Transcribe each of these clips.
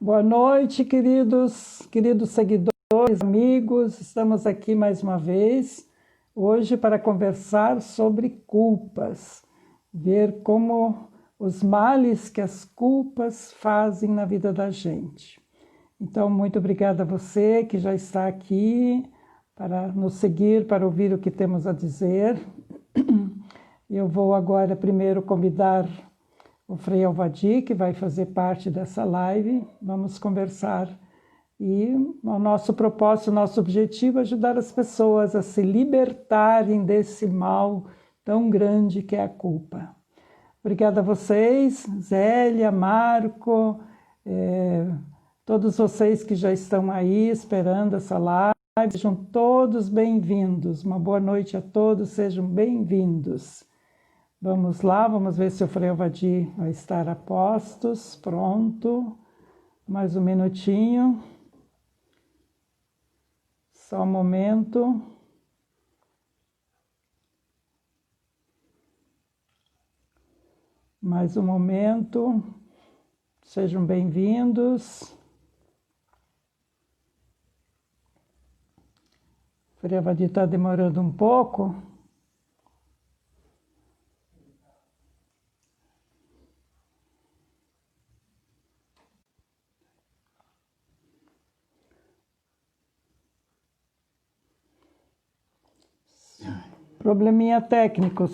Boa noite, queridos seguidores, amigos. Estamos aqui mais uma vez, hoje para conversar sobre culpas, ver como os males que as culpas fazem na vida da gente. Então, muito obrigada a você que já está aqui para nos seguir, para ouvir o que temos a dizer. Eu vou agora primeiro convidar o Frei Alvadi, que vai fazer parte dessa live. Vamos conversar. E o nosso propósito, o nosso objetivo é ajudar as pessoas a se libertarem desse mal tão grande que é a culpa. Obrigada a vocês, Zélia, Marco, todos vocês que já estão aí esperando essa live. Sejam todos bem-vindos. Uma boa noite a todos, sejam bem-vindos. Vamos lá, vamos ver se o Frei Alvadi vai estar a postos. Pronto. Mais um minutinho. Só um momento. Mais um momento. Sejam bem-vindos. O Frei Alvadi está demorando um pouco. Probleminha técnico,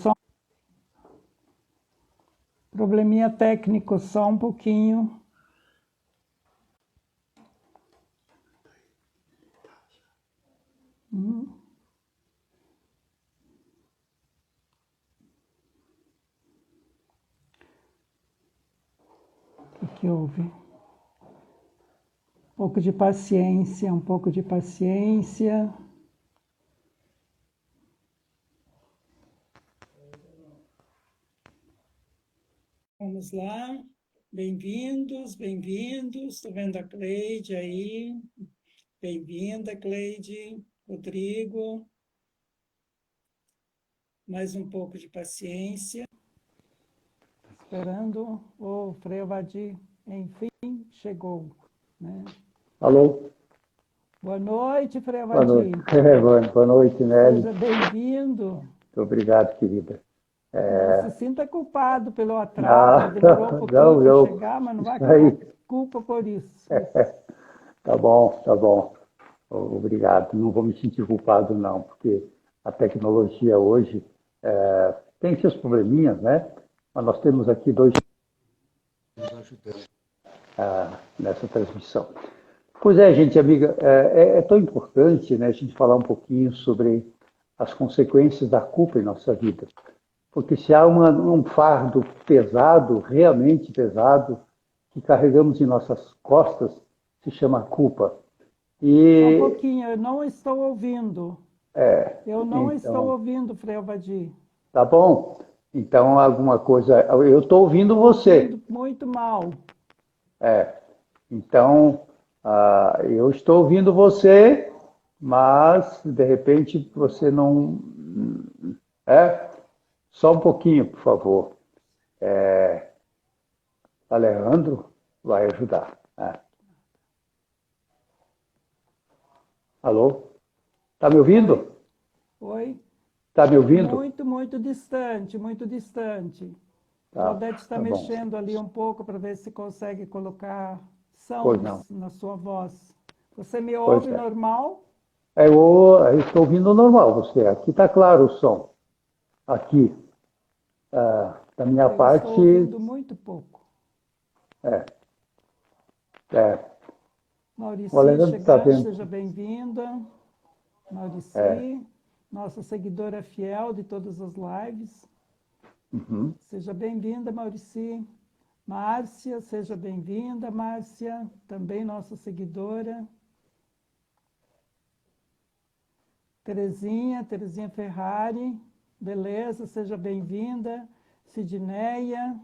só um pouquinho. O que houve? Um pouco de paciência, um pouco de paciência. Vamos lá, bem-vindos, bem-vindos. Estou vendo a Cleide aí. Bem-vinda, Cleide, Rodrigo. Mais um pouco de paciência. Esperando o Frei Alvadi, enfim, chegou. Né? Alô? Boa noite, Frei Boa Alvadi. noite. Boa noite, Nelly. Seja bem-vindo. Muito obrigado, querida. Não se sinta culpado pelo atraso, demorou um pouquinho para chegar, mas não vai criar culpa por isso. Tá bom. Obrigado. Não vou me sentir culpado, não, porque a tecnologia hoje tem seus probleminhas, né? Mas nós temos aqui dois nos ajudando nessa transmissão. Pois é, gente, amiga, é tão importante, né, a gente falar um pouquinho sobre as consequências da culpa em nossa vida. Porque se há um fardo pesado, realmente pesado, que carregamos em nossas costas, se chama culpa. Só um pouquinho, eu não estou ouvindo. Estou ouvindo, Frei Alvadi. Tá bom? Então, alguma coisa... Eu estou ouvindo você. Ouvindo muito mal. Então, eu estou ouvindo você, mas, de repente, você não... Só um pouquinho, por favor. Alejandro vai ajudar. Alô? Tá me ouvindo? Oi? Tá me ouvindo? Muito distante, muito distante. Tá, Claudete está tá bom. mexendo ali um pouco para ver se consegue colocar Pois não. sons na sua voz. Você me ouve normal? Eu estou ouvindo normal você. Aqui está claro o som. Aqui, da minha parte... Estou ouvindo muito pouco. Maurici chegando, seja bem-vinda. Maurici, nossa seguidora fiel de todas as lives. Seja bem-vinda, Maurici. Márcia, seja bem-vinda, Márcia, também nossa seguidora. Terezinha Ferrari, beleza, seja bem-vinda. Sidneia,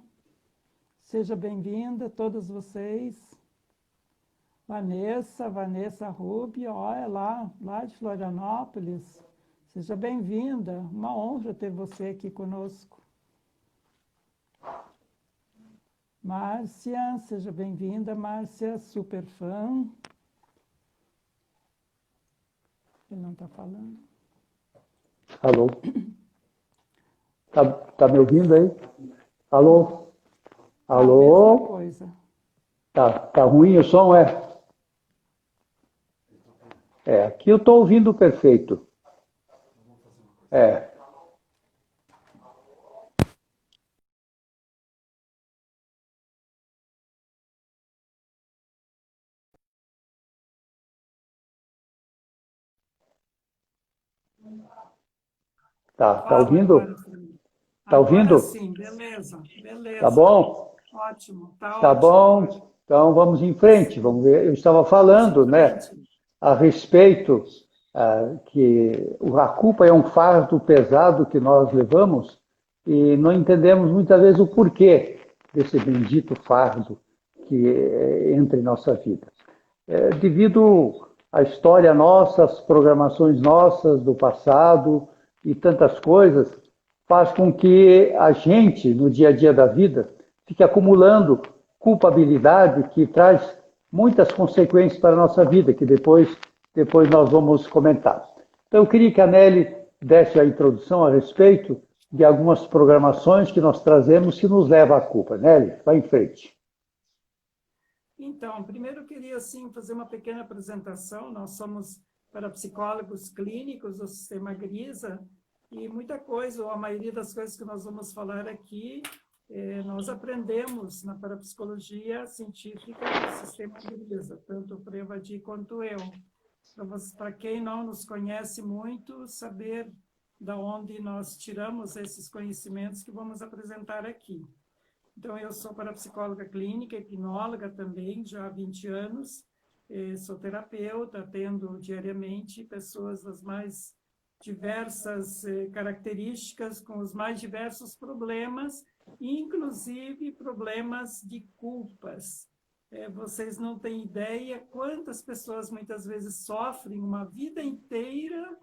seja bem-vinda, todos vocês. Vanessa Rubio, olha lá de Florianópolis. Seja bem-vinda, uma honra ter você aqui conosco. Márcia, seja bem-vinda, Márcia, super fã. Ele não está falando. Alô? Tá me ouvindo aí? Alô? A mesma Alô? coisa. Tá ruim o som, é? Aqui eu estou ouvindo perfeito. É, tá Fala agora, ouvindo? Fernando. Tá Agora ouvindo? sim, beleza, Tá beleza. bom? Tá Tá ótimo agora. bom. Então vamos em frente, vamos ver. Eu estava Vamos em falando, né, frente. a respeito que a culpa é um fardo pesado que nós levamos e não entendemos muitas vezes o porquê desse bendito fardo que entra em nossa vida. Devido à história nossa, às programações nossas do passado e tantas coisas, faz com que a gente, no dia a dia da vida, fique acumulando culpabilidade que traz muitas consequências para a nossa vida, que depois nós vamos comentar. Então, eu queria que a Nelly desse a introdução a respeito de algumas programações que nós trazemos que nos levam à culpa. Nelly, vai em frente. Então, primeiro eu queria assim fazer uma pequena apresentação. Nós somos parapsicólogos clínicos do Sistema Grisa e muita coisa, ou a maioria das coisas que nós vamos falar aqui, nós aprendemos na parapsicologia científica do Sistema Grisa, tanto o Prevati quanto eu. Para quem não nos conhece muito, saber da onde nós tiramos esses conhecimentos que vamos apresentar aqui. Então, eu sou parapsicóloga clínica, hipnóloga também, já há 20 anos, sou terapeuta, atendo diariamente pessoas das mais diversas características, com os mais diversos problemas, inclusive problemas de culpas. Vocês não têm ideia quantas pessoas muitas vezes sofrem uma vida inteira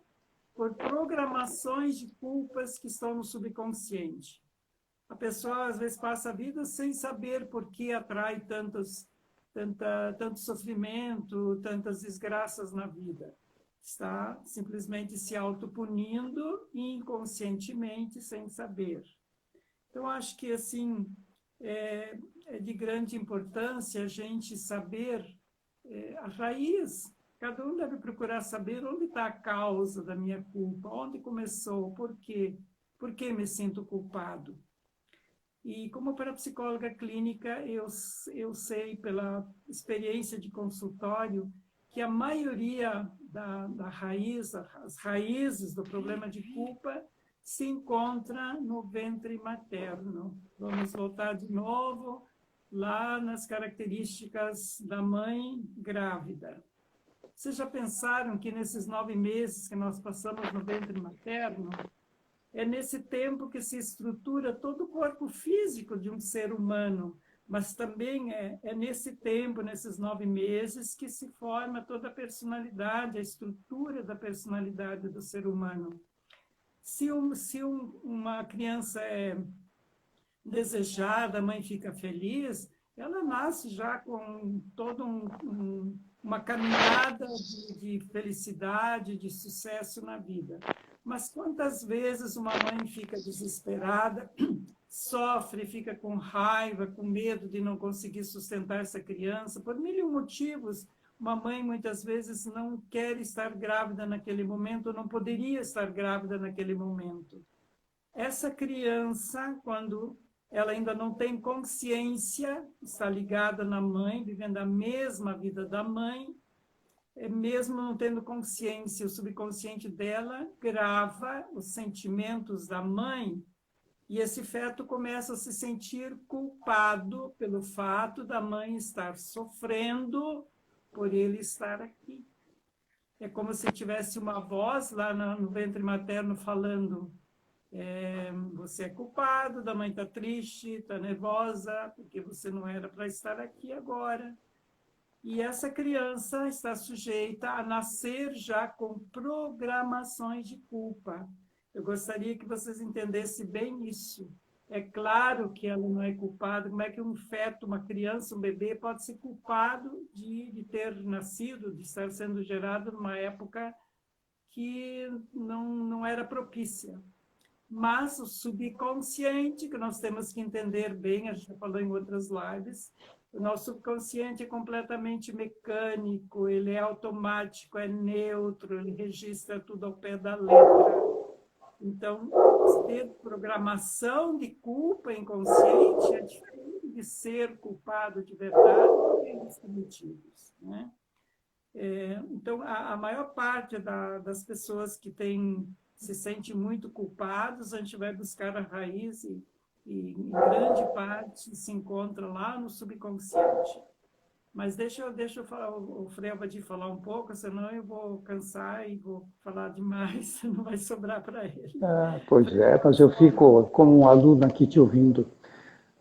por programações de culpas que estão no subconsciente. A pessoa, às vezes, passa a vida sem saber por que atrai tanto sofrimento, tantas desgraças na vida. Está simplesmente se autopunindo inconscientemente, sem saber. Então, acho que, assim, é de grande importância a gente saber a raiz. Cada um deve procurar saber onde está a causa da minha culpa, onde começou, por quê? Por que me sinto culpado? E como parapsicóloga clínica, eu sei pela experiência de consultório que a maioria da raiz, as raízes do problema de culpa se encontra no ventre materno. Vamos voltar de novo lá nas características da mãe grávida. Vocês já pensaram que nesses 9 meses que nós passamos no ventre materno, é nesse tempo que se estrutura todo o corpo físico de um ser humano, mas também é nesse tempo, nesses 9 meses, que se forma toda a personalidade, a estrutura da personalidade do ser humano. Se uma criança é desejada, a mãe fica feliz, ela nasce já com toda uma caminhada de felicidade, de sucesso na vida. Mas quantas vezes uma mãe fica desesperada, sofre, fica com raiva, com medo de não conseguir sustentar essa criança, por mil motivos. Uma mãe, muitas vezes, não quer estar grávida naquele momento, ou não poderia estar grávida naquele momento. Essa criança, quando ela ainda não tem consciência, está ligada na mãe, vivendo a mesma vida da mãe, mesmo não tendo consciência, o subconsciente dela grava os sentimentos da mãe e esse feto começa a se sentir culpado pelo fato da mãe estar sofrendo por ele estar aqui. É como se tivesse uma voz lá no ventre materno falando: você é culpado, da mãe está triste, está nervosa, porque você não era para estar aqui agora. E essa criança está sujeita a nascer já com programações de culpa. Eu gostaria que vocês entendessem bem isso. É claro que ela não é culpada. Como é que um feto, uma criança, um bebê pode ser culpado de ter nascido, de estar sendo gerado numa época que não era propícia? Mas o subconsciente, que nós temos que entender bem, a gente já falou em outras lives, o nosso subconsciente é completamente mecânico, ele é automático, é neutro, ele registra tudo ao pé da letra. Então, ter programação de culpa inconsciente é diferente de ser culpado de verdade por erros cometidos, né? Então, a maior parte das pessoas que se sente muito culpados, a gente vai buscar a raiz e em grande parte se encontra lá no subconsciente. Mas deixa eu falar, o Frei de falar um pouco, senão eu vou cansar e vou falar demais, não vai sobrar para ele. Pois Frei, é, mas eu fico como um aluno aqui te ouvindo.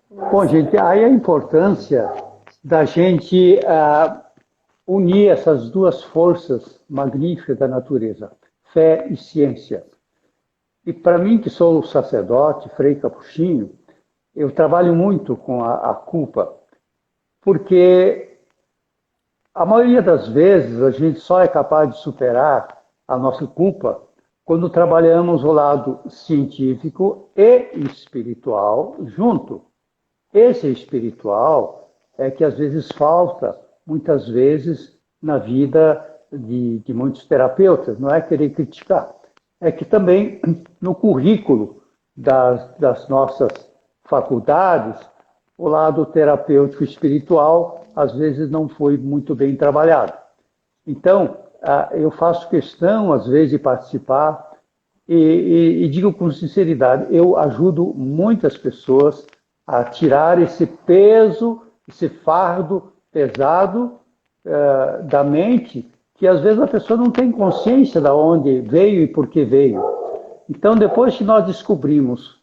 Bom, pois gente, é. aí a importância da gente unir essas duas forças magníficas da natureza, fé e ciência. E para mim, que sou sacerdote, Frei Capuchinho, eu trabalho muito com a culpa, porque a maioria das vezes a gente só é capaz de superar a nossa culpa quando trabalhamos o lado científico e espiritual junto. Esse espiritual é que às vezes falta, muitas vezes, na vida de muitos terapeutas. Não é querer criticar, é que também no currículo das nossas faculdades, o lado terapêutico espiritual às vezes não foi muito bem trabalhado. Então, eu faço questão, às vezes, de participar e digo com sinceridade, eu ajudo muitas pessoas a tirar esse peso, esse fardo pesado da mente, que às vezes a pessoa não tem consciência de onde veio e por que veio. Então, depois que nós descobrimos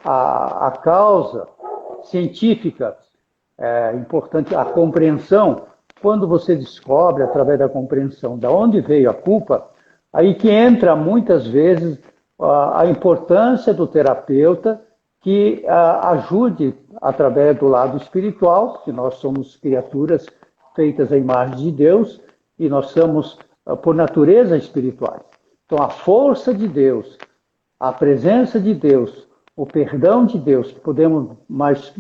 a causa científica, importante a compreensão, quando você descobre, através da compreensão, de onde veio a culpa, aí que entra muitas vezes a importância do terapeuta que ajude através do lado espiritual, porque nós somos criaturas feitas à imagem de Deus e nós somos, por natureza, espirituais. Então, a força de Deus, a presença de Deus, o perdão de Deus, que podemos mais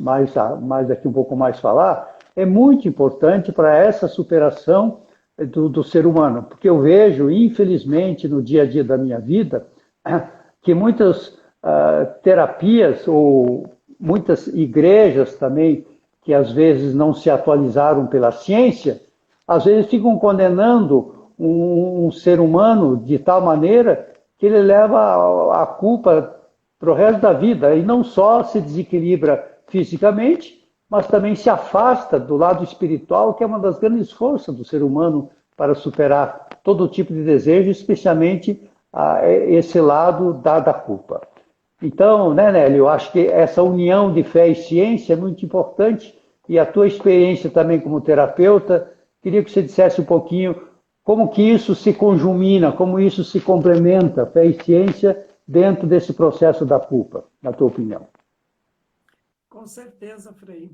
aqui um pouco mais falar, é muito importante para essa superação do ser humano. Porque eu vejo, infelizmente, no dia a dia da minha vida, que muitas terapias ou muitas igrejas também, que às vezes não se atualizaram pela ciência, às vezes ficam condenando um ser humano de tal maneira que ele leva a culpa para o resto da vida e não só se desequilibra fisicamente, mas também se afasta do lado espiritual, que é uma das grandes forças do ser humano para superar todo tipo de desejo, especialmente esse lado da culpa. Então, né, Nélio, eu acho que essa união de fé e ciência é muito importante e a tua experiência também como terapeuta, queria que você dissesse um pouquinho como que isso se conjumina, como isso se complementa, fé e ciência, dentro desse processo da culpa, na tua opinião. Com certeza, Frei.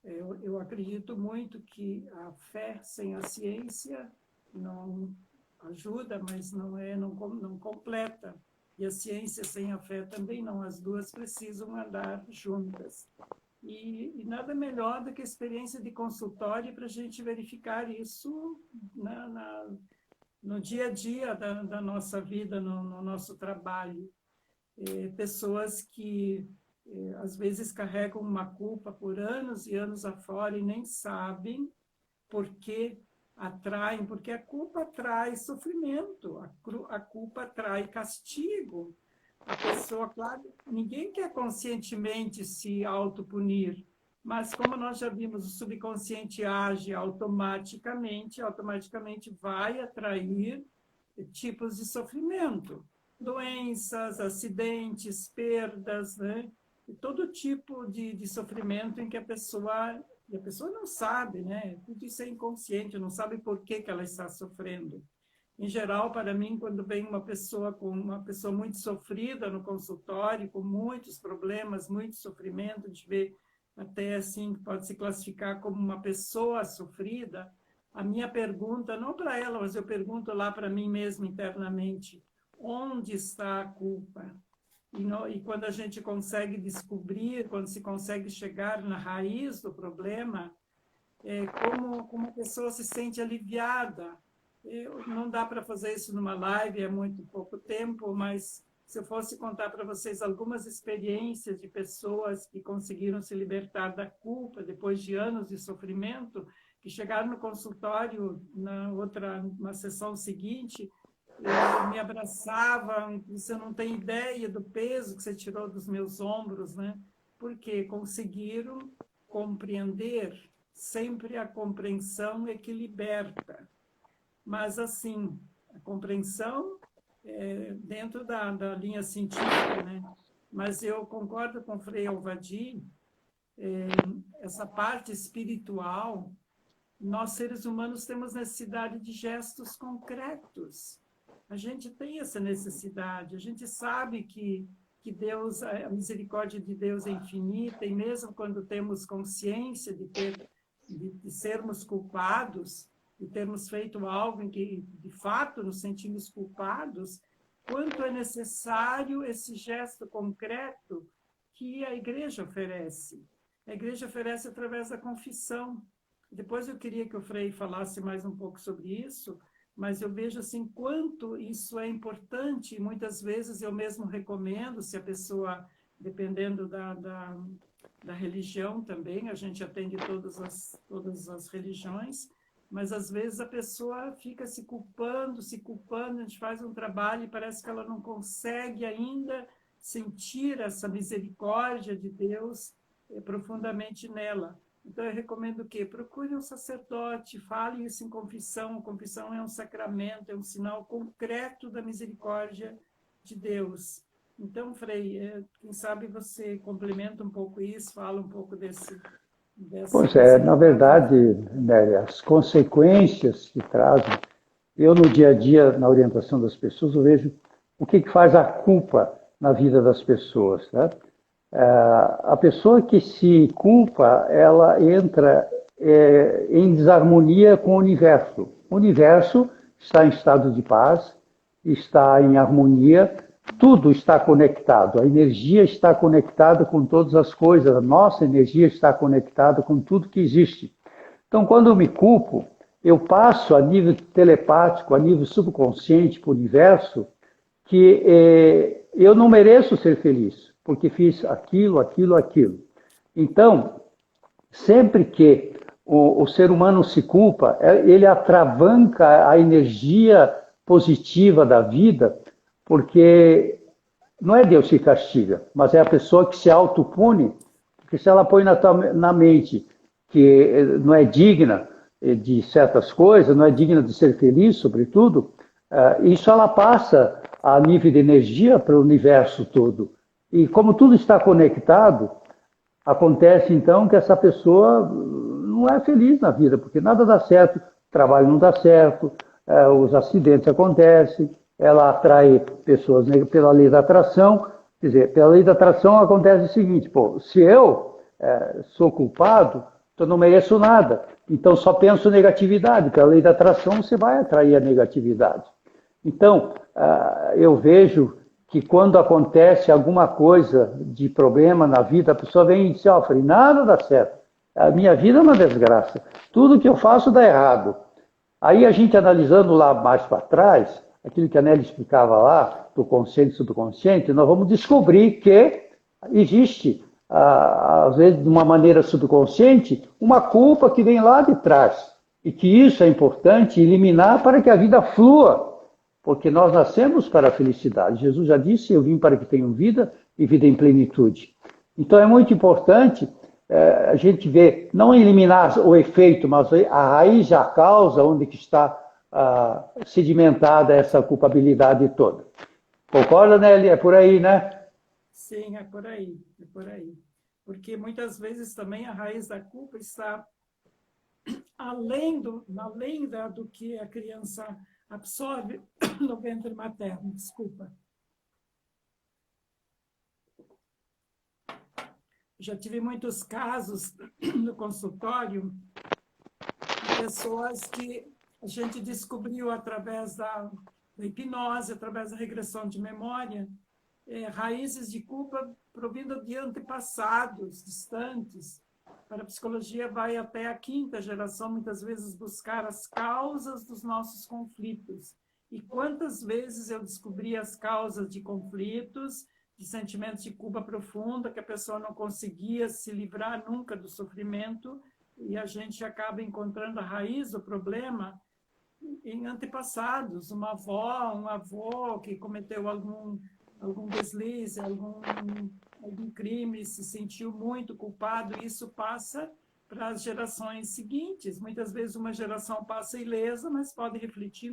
Eu acredito muito que a fé sem a ciência não ajuda, mas não completa. E a ciência sem a fé também não. As duas precisam andar juntas. E nada melhor do que a experiência de consultório para a gente verificar isso no dia a dia da nossa vida, no nosso trabalho. Pessoas que às vezes carregam uma culpa por anos e anos afora e nem sabem por que atraem, porque a culpa traz sofrimento, a culpa traz castigo. A pessoa, claro, ninguém quer conscientemente se autopunir, mas como nós já vimos, o subconsciente age automaticamente vai atrair tipos de sofrimento, doenças, acidentes, perdas, né? E todo tipo de sofrimento em que a pessoa não sabe, né? Tudo isso é inconsciente, não sabe por que ela está sofrendo. Em geral, para mim, quando vem uma pessoa muito sofrida no consultório, com muitos problemas, muito sofrimento, a gente vê até assim, pode se classificar como uma pessoa sofrida, a minha pergunta, não para ela, mas eu pergunto lá para mim mesmo internamente, onde está a culpa? E quando a gente consegue descobrir, quando se consegue chegar na raiz do problema, como a pessoa se sente aliviada. Não dá para fazer isso numa live, é muito pouco tempo, mas se eu fosse contar para vocês algumas experiências de pessoas que conseguiram se libertar da culpa depois de anos de sofrimento, que chegaram no consultório na sessão seguinte, me abraçavam, você não tem ideia do peso que você tirou dos meus ombros, né? Porque conseguiram compreender. Sempre a compreensão é que liberta. Mas, assim, a compreensão dentro da linha científica, né? Mas eu concordo com o Frei Alvadi, essa parte espiritual, nós, seres humanos, temos necessidade de gestos concretos. A gente tem essa necessidade, a gente sabe que Deus, a misericórdia de Deus é infinita, e mesmo quando temos consciência de sermos culpados, de termos feito algo em que, de fato, nos sentimos culpados, quanto é necessário esse gesto concreto que a Igreja oferece. A Igreja oferece através da confissão. Depois eu queria que o Frei falasse mais um pouco sobre isso, mas eu vejo assim quanto isso é importante, e muitas vezes eu mesmo recomendo, se a pessoa, dependendo da religião também, a gente atende todas as religiões, mas às vezes a pessoa fica se culpando, a gente faz um trabalho e parece que ela não consegue ainda sentir essa misericórdia de Deus profundamente nela. Então, eu recomendo que procure um sacerdote, fale isso em confissão. A confissão é um sacramento, é um sinal concreto da misericórdia de Deus. Então, Frei, quem sabe você complementa um pouco isso, fala um pouco dessa Pois é, na verdade, né, as consequências que trazem, eu no dia a dia, na orientação das pessoas, eu vejo o que faz a culpa na vida das pessoas, né? A pessoa que se culpa, ela entra em desarmonia com o universo. O universo está em estado de paz, está em harmonia, tudo está conectado. A energia está conectada com todas as coisas, a nossa energia está conectada com tudo que existe. Então, quando eu me culpo, eu passo a nível telepático, a nível subconsciente para o universo, que eu não mereço ser feliz, porque fiz aquilo, aquilo, aquilo. Então, sempre que o ser humano se culpa, ele atravanca a energia positiva da vida, porque não é Deus que castiga, mas é a pessoa que se autopune, porque se ela põe na mente que não é digna de certas coisas, não é digna de ser feliz, sobretudo, isso ela passa a nível de energia para o universo todo. E como tudo está conectado, acontece então que essa pessoa não é feliz na vida, porque nada dá certo, o trabalho não dá certo, os acidentes acontecem, ela atrai pessoas pela lei da atração. Quer dizer, pela lei da atração acontece o seguinte, pô, se eu sou culpado, então não mereço nada, então só penso negatividade, pela lei da atração você vai atrair a negatividade. Então, eu vejo que quando acontece alguma coisa de problema na vida, a pessoa vem e diz, ó, Frei, nada dá certo, a minha vida é uma desgraça, tudo que eu faço dá errado. Aí a gente analisando lá mais para trás, aquilo que a Nelly explicava lá, do consciente e subconsciente, nós vamos descobrir que existe, às vezes de uma maneira subconsciente, uma culpa que vem lá de trás, e que isso é importante eliminar para que a vida flua, porque nós nascemos para a felicidade. Jesus já disse, eu vim para que tenham vida e vida em plenitude. Então é muito importante a gente ver, não eliminar o efeito, mas a raiz, a causa, onde que está sedimentada essa culpabilidade toda. Concorda, Nelly? É por aí, né? Sim, é por aí, é por aí. Porque muitas vezes também a raiz da culpa está além do que a criança absorve no ventre materno, desculpa. Já tive muitos casos no consultório de pessoas que a gente descobriu através da hipnose, através da regressão de memória, raízes de culpa provindo de antepassados distantes. Para a psicologia, vai até a quinta geração, muitas vezes, buscar as causas dos nossos conflitos. E quantas vezes eu descobri as causas de conflitos, de sentimentos de culpa profunda, que a pessoa não conseguia se livrar nunca do sofrimento, e a gente acaba encontrando a raiz do problema em antepassados, uma avó, um avô que cometeu algum deslize, algum crime, se sentiu muito culpado, e isso passa para as gerações seguintes. Muitas vezes uma geração passa ilesa, mas pode refletir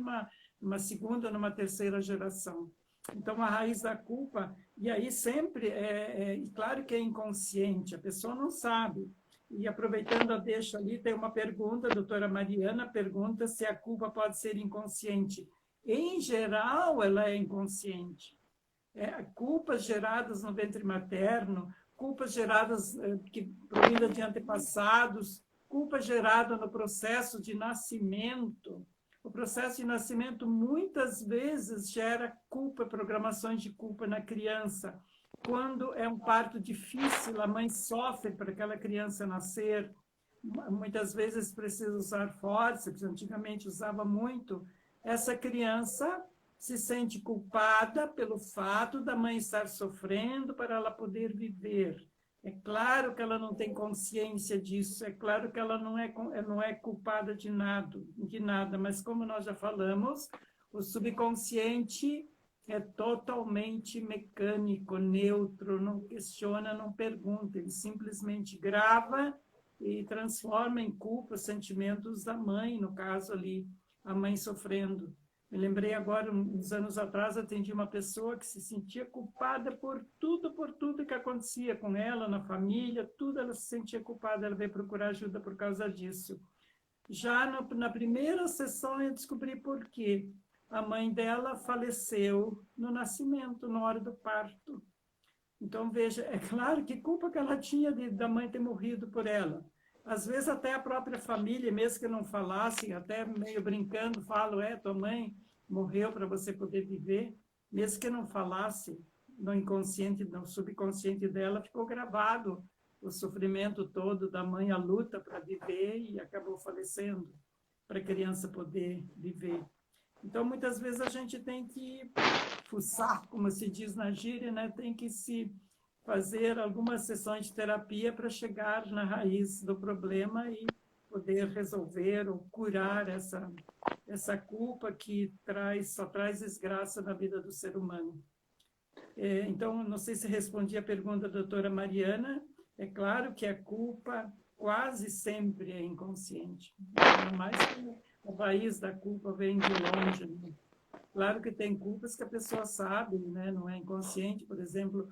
numa segunda, numa terceira geração. Então, a raiz da culpa, e aí sempre, claro que é inconsciente, a pessoa não sabe. E aproveitando a deixa ali, tem uma pergunta, a doutora Mariana pergunta se a culpa pode ser inconsciente. Em geral, ela é inconsciente. Culpas geradas no ventre materno, culpas geradas provindas de antepassados, culpa gerada no processo de nascimento. O processo de nascimento muitas vezes gera culpa, programações de culpa na criança. Quando é um parto difícil, a mãe sofre para aquela criança nascer. Muitas vezes precisa usar fórceps, antigamente usava muito. Essa criança se sente culpada pelo fato da mãe estar sofrendo para ela poder viver. É claro que ela não tem consciência disso, é claro que ela não é culpada de nada, mas como nós já falamos, o subconsciente é totalmente mecânico, neutro, não questiona, não pergunta, ele simplesmente grava e transforma em culpa os sentimentos da mãe, no caso ali, a mãe sofrendo. Me lembrei agora, uns anos atrás, atendi uma pessoa que se sentia culpada por tudo que acontecia com ela, na família, tudo ela se sentia culpada, ela veio procurar ajuda por causa disso. Já na primeira sessão eu descobri por quê. A mãe dela faleceu no nascimento, na hora do parto. Então, veja, é claro que culpa que ela tinha da mãe ter morrido por ela. Às vezes até a própria família, mesmo que não falassem, até meio brincando, falam, tua mãe morreu para você poder viver, mesmo que não falasse, no inconsciente, no subconsciente dela, ficou gravado o sofrimento todo da mãe, a luta para viver, e acabou falecendo para a criança poder viver. Então, muitas vezes a gente tem que fuçar, como se diz na gíria, né? Tem que se fazer algumas sessões de terapia para chegar na raiz do problema e poder resolver ou curar essa culpa que só traz desgraça na vida do ser humano. Então, não sei se respondi a pergunta da doutora Mariana. É claro que a culpa quase sempre é inconsciente, mas a raiz da culpa vem de longe, né? Claro que tem culpas que a pessoa sabe, né? Não é inconsciente, por exemplo,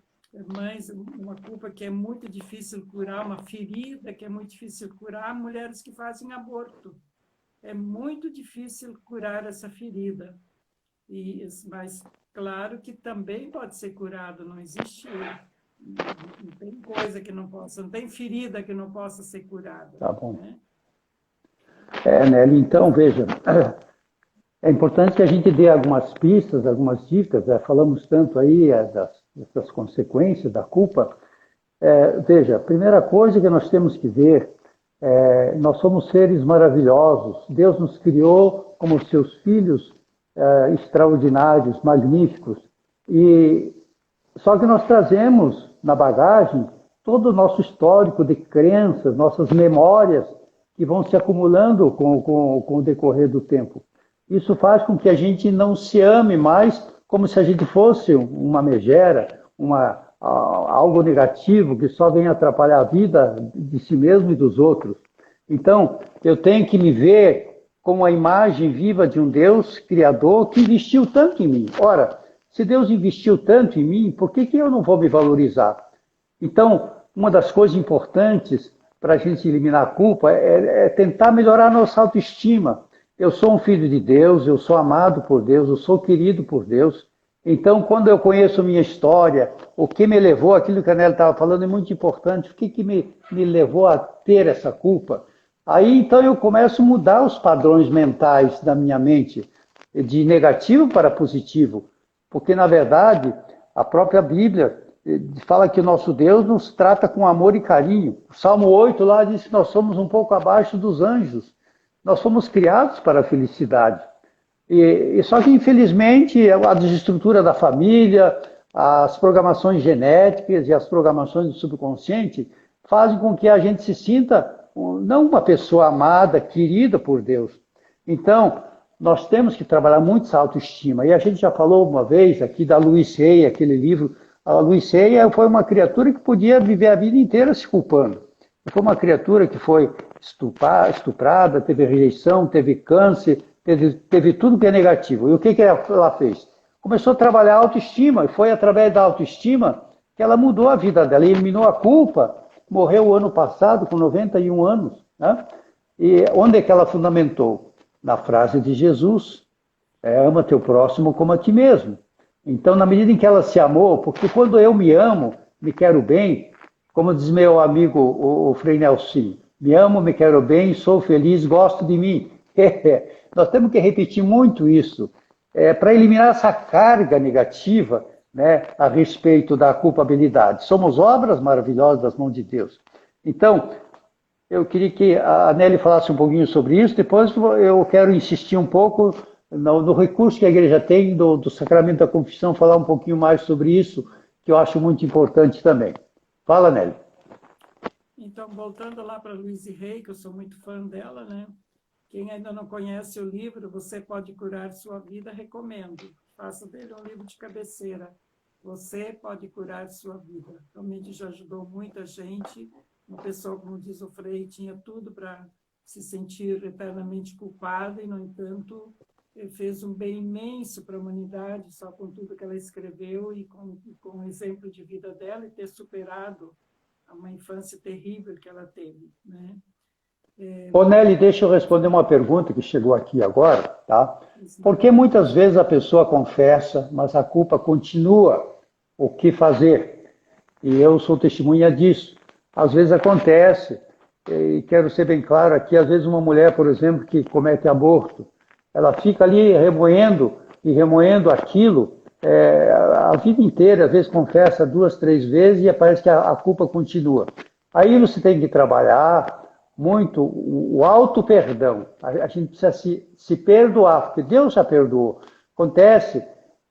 mas uma culpa que é muito difícil curar, uma ferida que é muito difícil curar, mulheres que fazem aborto. É muito difícil curar essa ferida. Mas, claro que também pode ser curado, não existe, não tem coisa que não possa, não tem ferida que não possa ser curada. Tá bom. Né? Nelly, então, veja, é importante que a gente dê algumas pistas, algumas dicas, falamos tanto aí das consequências da culpa. Veja, a primeira coisa que nós temos que ver, nós somos seres maravilhosos, Deus nos criou como seus filhos extraordinários, magníficos, e só que nós trazemos na bagagem todo o nosso histórico de crenças, nossas memórias, que vão se acumulando com o decorrer do tempo. Isso faz com que a gente não se ame mais como se a gente fosse uma megera, algo negativo que só vem atrapalhar a vida de si mesmo e dos outros. Então, eu tenho que me ver como a imagem viva de um Deus criador que investiu tanto em mim. Ora, se Deus investiu tanto em mim, por que eu não vou me valorizar? Então, uma das coisas importantes para a gente eliminar a culpa é tentar melhorar a nossa autoestima. eu sou um filho de Deus, eu sou amado por Deus, eu sou querido por Deus. Então, quando eu conheço minha história, o que me levou, aquilo que a Nelly estava falando é muito importante, o que me levou a ter essa culpa? Aí, então, eu começo a mudar os padrões mentais da minha mente, de negativo para positivo. Porque, na verdade, a própria Bíblia fala que o nosso Deus nos trata com amor e carinho. O Salmo 8 lá diz que nós somos um pouco abaixo dos anjos. Nós fomos criados para a felicidade. E só que, infelizmente, a desestrutura da família, as programações genéticas e as programações do subconsciente fazem com que a gente se sinta não uma pessoa amada, querida por Deus. Então, nós temos que trabalhar muito essa autoestima. E a gente já falou uma vez aqui da Louise Hay, aquele livro. A Louise Hay foi uma criatura que podia viver a vida inteira se culpando. Foi uma criatura que foi estuprada, teve rejeição, teve câncer, teve tudo que é negativo. E o que ela fez? Começou a trabalhar a autoestima, e foi através da autoestima que ela mudou a vida dela, eliminou a culpa, morreu o ano passado com 91 anos. Né? E onde é que ela fundamentou? Na frase de Jesus, ama teu próximo como a ti mesmo. Então, na medida em que ela se amou, porque quando eu me amo, me quero bem, como diz meu amigo o Frei Nelson, me amo, me quero bem, sou feliz, gosto de mim. Nós temos que repetir muito isso, para eliminar essa carga negativa, né, a respeito da culpabilidade. Somos obras maravilhosas das mãos de Deus. Então, eu queria que a Nelly falasse um pouquinho sobre isso, depois eu quero insistir um pouco no recurso que a igreja tem do sacramento da confissão, falar um pouquinho mais sobre isso, que eu acho muito importante também. Fala, Nelly. Então, voltando lá para Louise Hay, que eu sou muito fã dela, né? Quem ainda não conhece o livro, Você Pode Curar Sua Vida, recomendo. Faça dele um livro de cabeceira. Você Pode Curar Sua Vida. Realmente já ajudou muita gente. Uma pessoa, como diz o Frei, tinha tudo para se sentir eternamente culpada e, no entanto, fez um bem imenso para a humanidade, só com tudo que ela escreveu e com o exemplo de vida dela e ter superado uma infância terrível que ela teve, né? Ô Nelly, deixa eu responder uma pergunta que chegou aqui agora, tá? Porque muitas vezes a pessoa confessa, mas a culpa continua. O que fazer? E eu sou testemunha disso. Às vezes acontece, e quero ser bem claro aqui, às vezes uma mulher, por exemplo, que comete aborto, ela fica ali remoendo e remoendo aquilo a vida inteira, às vezes confessa 2, 3 vezes e parece que a culpa continua. Aí você tem que trabalhar muito o auto-perdão. A gente precisa se perdoar, porque Deus já perdoou. Acontece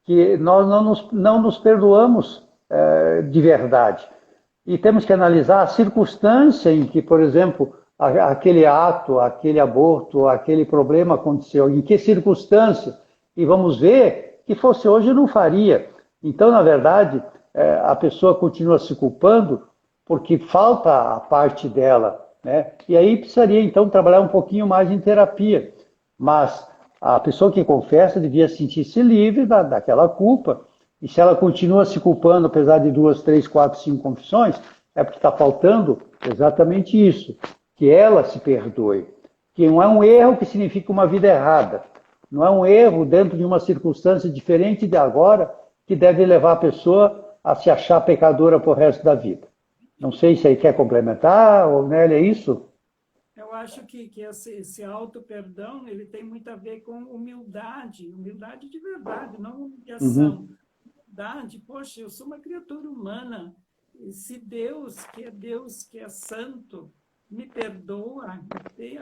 que nós não nos perdoamos de verdade. E temos que analisar a circunstância em que, por exemplo, aquele ato, aquele aborto, aquele problema aconteceu, em que circunstância, e vamos ver que fosse hoje não faria. Então, na verdade, a pessoa continua se culpando porque falta a parte dela, né? E aí precisaria, então, trabalhar um pouquinho mais em terapia. Mas a pessoa que confessa devia sentir-se livre daquela culpa. E se ela continua se culpando, apesar de 2, 3, 4, 5 confissões, é porque está faltando exatamente isso, que ela se perdoe. Que não é um erro que significa uma vida errada. Não é um erro dentro de uma circunstância diferente de agora que deve levar a pessoa a se achar pecadora por resto da vida. Não sei se aí quer complementar, ou Nelly, é isso? Eu acho que esse auto-perdão ele tem muito a ver com humildade de verdade, não humilhação. Uhum. Humildade, poxa, eu sou uma criatura humana, e se Deus que é santo, me perdoa,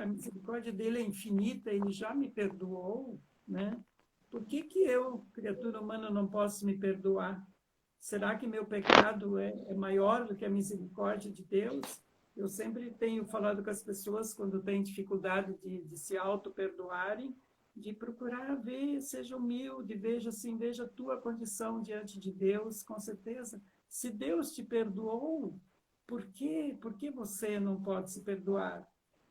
a misericórdia dele é infinita, ele já me perdoou, né? Por que eu, criatura humana, não posso me perdoar? Será que meu pecado é maior do que a misericórdia de Deus? Eu sempre tenho falado com as pessoas, quando têm dificuldade de se auto-perdoarem, de procurar ver, seja humilde, veja a tua condição diante de Deus, com certeza. Se Deus te perdoou, por que você não pode se perdoar?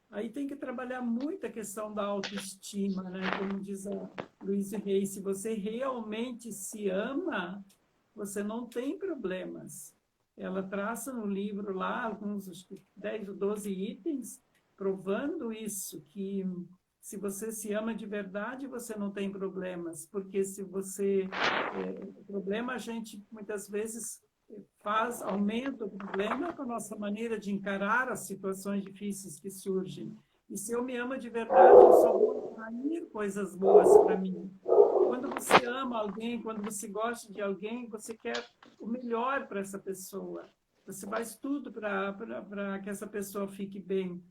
Aí tem que trabalhar muito a questão da autoestima, né? Como diz a Louise Hay, se você realmente se ama, você não tem problemas. Ela traça no livro lá alguns, acho que 10 ou 12 itens, provando isso, que Se você se ama de verdade, você não tem problemas, porque se você... o problema a gente, muitas vezes, aumenta o problema com a nossa maneira de encarar as situações difíceis que surgem. E se eu me amo de verdade, eu só vou atrair coisas boas para mim. Quando você ama alguém, quando você gosta de alguém, você quer o melhor para essa pessoa. Você faz tudo para que essa pessoa fique bem.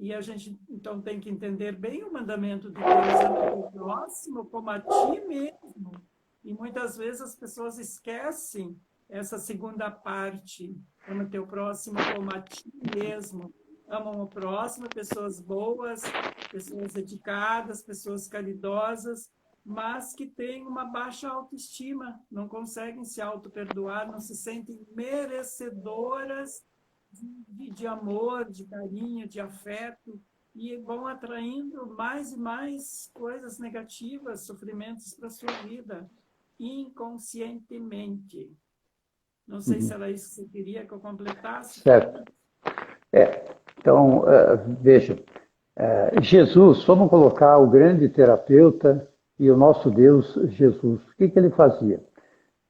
E a gente, então, tem que entender bem o mandamento de Deus, ama o próximo como a ti mesmo. E muitas vezes as pessoas esquecem essa segunda parte, ama teu próximo como a ti mesmo. Amam o próximo, pessoas boas, pessoas dedicadas, pessoas caridosas, mas que têm uma baixa autoestima, não conseguem se auto-perdoar, não se sentem merecedoras de amor, de carinho, de afeto, e vão atraindo mais e mais coisas negativas, sofrimentos para a sua vida, inconscientemente. Não sei se era isso que você queria que eu completasse. Certo. Então, veja, Jesus, vamos colocar o grande terapeuta e o nosso Deus, Jesus. O que ele fazia?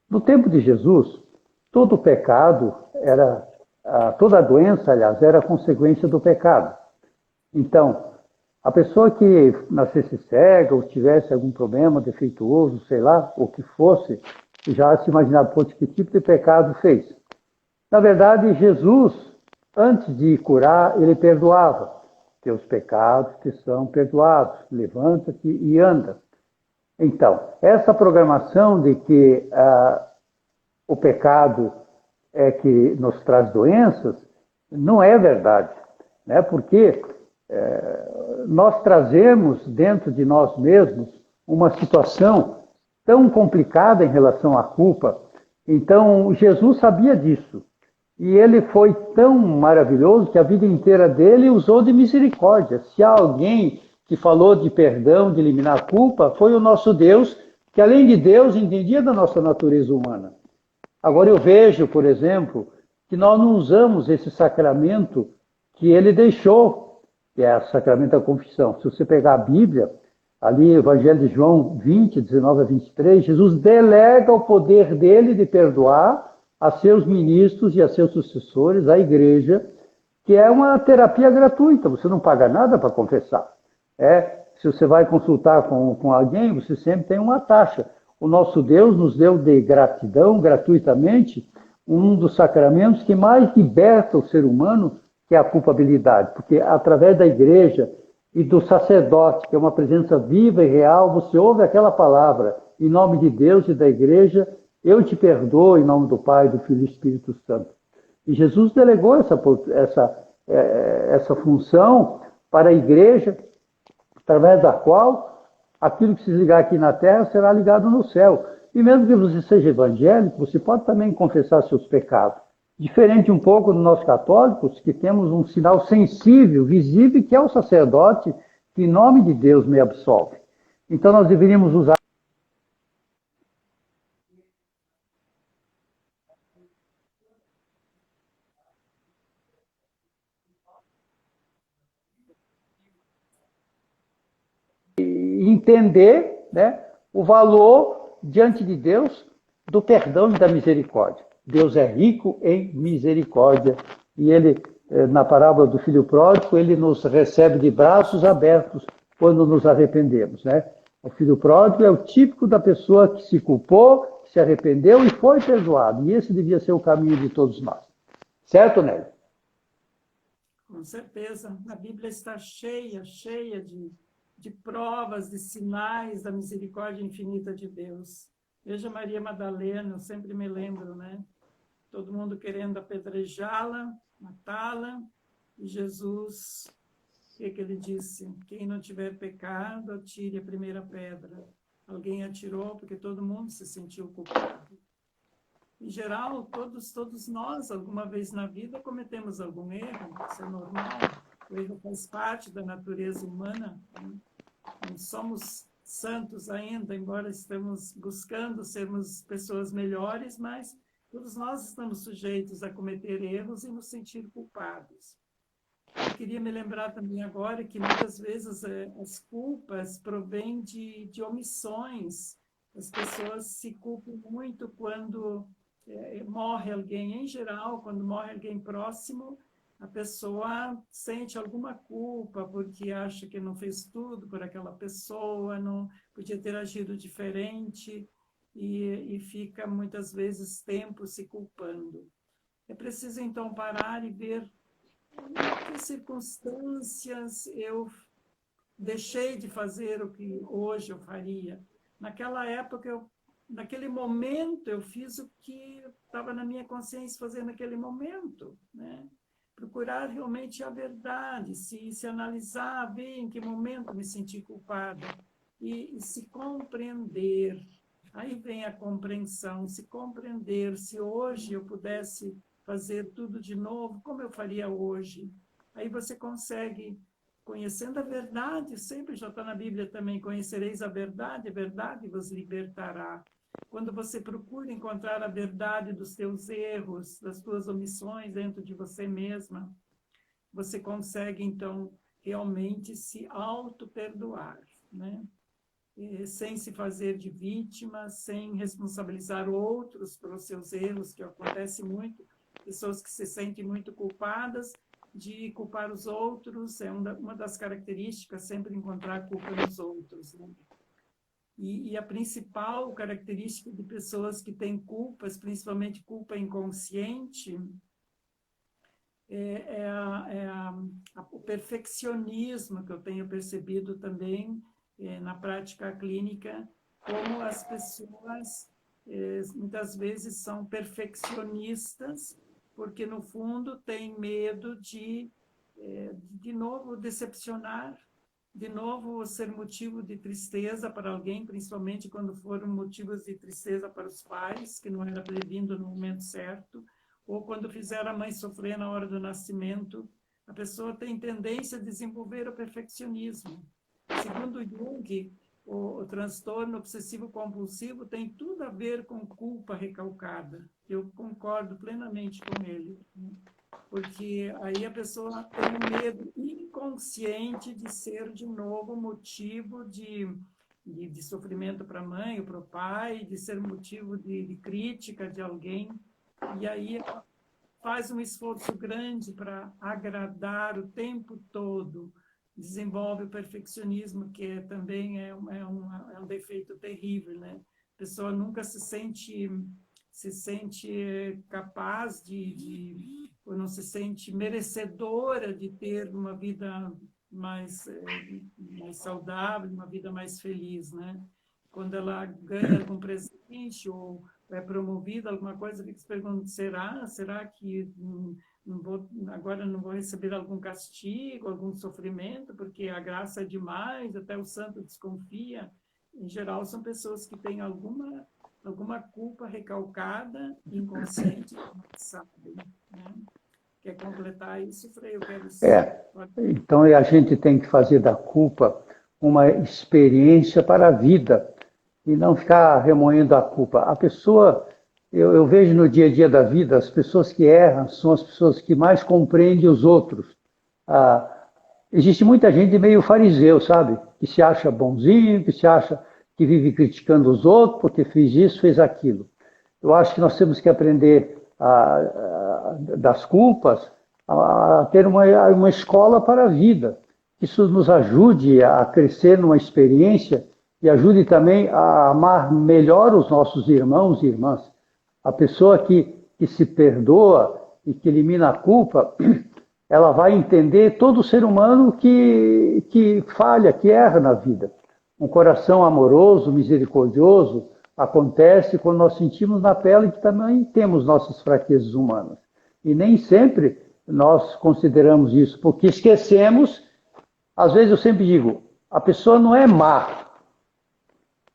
No tempo de Jesus, todo o pecado toda a doença, aliás, era consequência do pecado. Então, a pessoa que nascesse cega ou tivesse algum problema defeituoso, sei lá, o que fosse, já se imaginava, pô, que tipo de pecado fez. Na verdade, Jesus, antes de curar, ele perdoava. Teus pecados te são perdoados, levanta-te e anda. Então, essa programação de que o pecado é que nos traz doenças, não é verdade, né? Porque nós trazemos dentro de nós mesmos uma situação tão complicada em relação à culpa. Então, Jesus sabia disso. E ele foi tão maravilhoso que a vida inteira dele usou de misericórdia. Se há alguém que falou de perdão, de eliminar a culpa, foi o nosso Deus, que além de Deus, entendia da nossa natureza humana. Agora eu vejo, por exemplo, que nós não usamos esse sacramento que ele deixou, que é o sacramento da confissão. Se você pegar a Bíblia, ali, Evangelho de João 20, 19 a 23, Jesus delega o poder dele de perdoar a seus ministros e a seus sucessores, a igreja, que é uma terapia gratuita, você não paga nada para confessar. Se você vai consultar com alguém, você sempre tem uma taxa. O nosso Deus nos deu de gratidão, gratuitamente, um dos sacramentos que mais liberta o ser humano, que é a culpabilidade. Porque através da igreja e do sacerdote, que é uma presença viva e real, você ouve aquela palavra, em nome de Deus e da igreja, eu te perdoo em nome do Pai, do Filho e do Espírito Santo. E Jesus delegou essa função para a igreja, através da qual aquilo que se ligar aqui na terra será ligado no céu. E mesmo que você seja evangélico, você pode também confessar seus pecados. Diferente um pouco de nós católicos, que temos um sinal sensível, visível, que é o sacerdote, que em nome de Deus me absolve. Então nós deveríamos usar e entender, né, o valor diante de Deus do perdão e da misericórdia. Deus é rico em misericórdia e ele, na parábola do filho pródigo, ele nos recebe de braços abertos quando nos arrependemos, né? O filho pródigo é o típico da pessoa que se culpou, se arrependeu e foi perdoado. E esse devia ser o caminho de todos nós. Certo, Nélio? Com certeza. A Bíblia está cheia de provas, de sinais da misericórdia infinita de Deus. Veja Maria Madalena, eu sempre me lembro, né? Todo mundo querendo apedrejá-la, matá-la, e Jesus, o que ele disse? Quem não tiver pecado, atire a primeira pedra. Alguém atirou porque todo mundo se sentiu culpado. Em geral, todos nós, alguma vez na vida, cometemos algum erro, isso é normal. O erro faz parte da natureza humana. Não somos santos ainda, embora estamos buscando sermos pessoas melhores, mas todos nós estamos sujeitos a cometer erros e nos sentir culpados. Eu queria me lembrar também agora que muitas vezes as culpas provêm de omissões. As pessoas se culpam muito quando morre alguém. Em geral, quando morre alguém próximo, a pessoa sente alguma culpa porque acha que não fez tudo por aquela pessoa, não podia ter agido diferente e fica muitas vezes tempo se culpando. É preciso então parar e ver em que circunstâncias eu deixei de fazer o que hoje eu faria. Naquela época, naquele momento, eu fiz o que estava na minha consciência fazer naquele momento, né? Procurar realmente a verdade, se analisar, ver em que momento me senti culpada e se compreender. Aí vem a compreensão, se compreender, se hoje eu pudesse fazer tudo de novo, como eu faria hoje? Aí você consegue, conhecendo a verdade, sempre já está na Bíblia também, conhecereis a verdade vos libertará. Quando você procura encontrar a verdade dos teus erros, das tuas omissões dentro de você mesma, você consegue, então, realmente se auto-perdoar, né? Sem se fazer de vítima, sem responsabilizar outros pelos seus erros, que acontece muito, pessoas que se sentem muito culpadas de culpar os outros, é uma das características, sempre encontrar culpa nos outros, né? E a principal característica de pessoas que têm culpas, principalmente culpa inconsciente, o perfeccionismo, que eu tenho percebido também na prática clínica, como as pessoas muitas vezes são perfeccionistas, porque no fundo têm medo de novo decepcionar, de novo ser motivo de tristeza para alguém, principalmente quando foram motivos de tristeza para os pais, que não era previndo no momento certo, ou quando fizeram a mãe sofrer na hora do nascimento. A pessoa tem tendência a desenvolver o perfeccionismo. Segundo Jung, o transtorno obsessivo-compulsivo tem tudo a ver com culpa recalcada. Eu concordo plenamente com ele, né? Porque aí a pessoa tem um medo inconsciente de ser, de novo, motivo de sofrimento para a mãe ou para o pai, de ser motivo de crítica de alguém. E aí faz um esforço grande para agradar o tempo todo, desenvolve o perfeccionismo, que também é um defeito terrível, né? A pessoa nunca se sente capaz ou não se sente merecedora de ter uma vida mais saudável, uma vida mais feliz, né? Quando ela ganha algum presente ou é promovida alguma coisa, fica se perguntando, será que agora não vou receber algum castigo, algum sofrimento, porque a graça é demais, até o santo desconfia. Em geral, são pessoas que têm alguma culpa recalcada, inconsciente, que não sabem, né? Quer completar isso, Frei? Eu quero... Então a gente tem que fazer da culpa uma experiência para a vida e não ficar remoendo a culpa. A pessoa, eu vejo no dia a dia da vida, as pessoas que erram são as pessoas que mais compreendem os outros. Existe muita gente meio fariseu, sabe? Que se acha bonzinho, que se acha que vive criticando os outros porque fez isso, fez aquilo. Eu acho que nós temos que aprender das culpas a ter uma escola para a vida. Isso nos ajude a crescer numa experiência e ajude também a amar melhor os nossos irmãos e irmãs. A pessoa que se perdoa e que elimina a culpa, ela vai entender todo ser humano que falha, que erra na vida. Um coração amoroso, misericordioso, acontece quando nós sentimos na pele que também temos nossas fraquezas humanas. E nem sempre nós consideramos isso, porque esquecemos. Às vezes eu sempre digo, a pessoa não é má.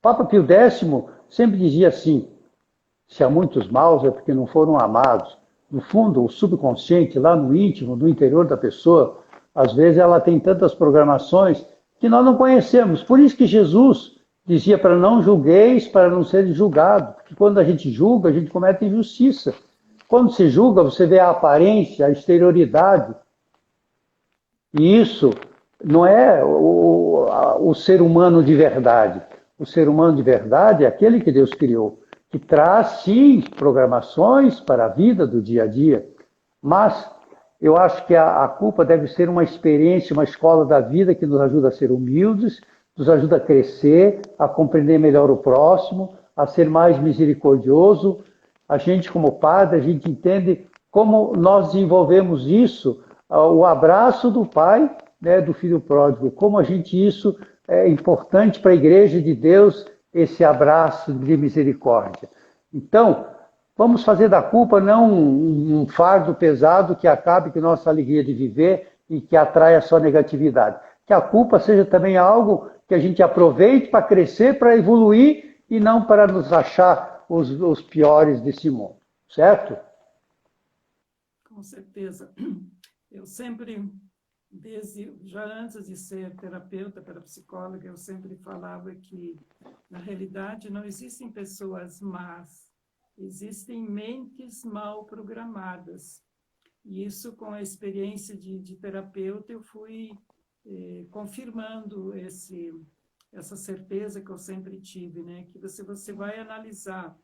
Papa Pio X sempre dizia assim, se há muitos maus é porque não foram amados. No fundo, o subconsciente, lá no íntimo, no interior da pessoa, às vezes ela tem tantas programações que nós não conhecemos. Por isso que Jesus dizia para não julgueis, para não serem julgados. Porque quando a gente julga, a gente comete injustiça. Quando se julga, você vê a aparência, a exterioridade. E isso não é o ser humano de verdade. O ser humano de verdade é aquele que Deus criou, que traz, sim, programações para a vida do dia a dia, mas eu acho que a culpa deve ser uma experiência, uma escola da vida que nos ajuda a ser humildes, nos ajuda a crescer, a compreender melhor o próximo, a ser mais misericordioso. A gente, como padre, a gente entende como nós desenvolvemos isso, o abraço do pai, né, do filho pródigo, como a gente isso é importante para a igreja de Deus, esse abraço de misericórdia. Então, vamos fazer da culpa não um fardo pesado que acabe com a nossa alegria de viver e que atraia só negatividade. Que a culpa seja também algo que a gente aproveite para crescer, para evoluir e não para nos achar os piores desse mundo, certo? Com certeza. Eu sempre, desde já antes de ser terapeuta, psicóloga, eu sempre falava que, na realidade, não existem pessoas más, existem mentes mal programadas. E isso, com a experiência de terapeuta, eu fui confirmando essa certeza que eu sempre tive, né? Que você vai analisar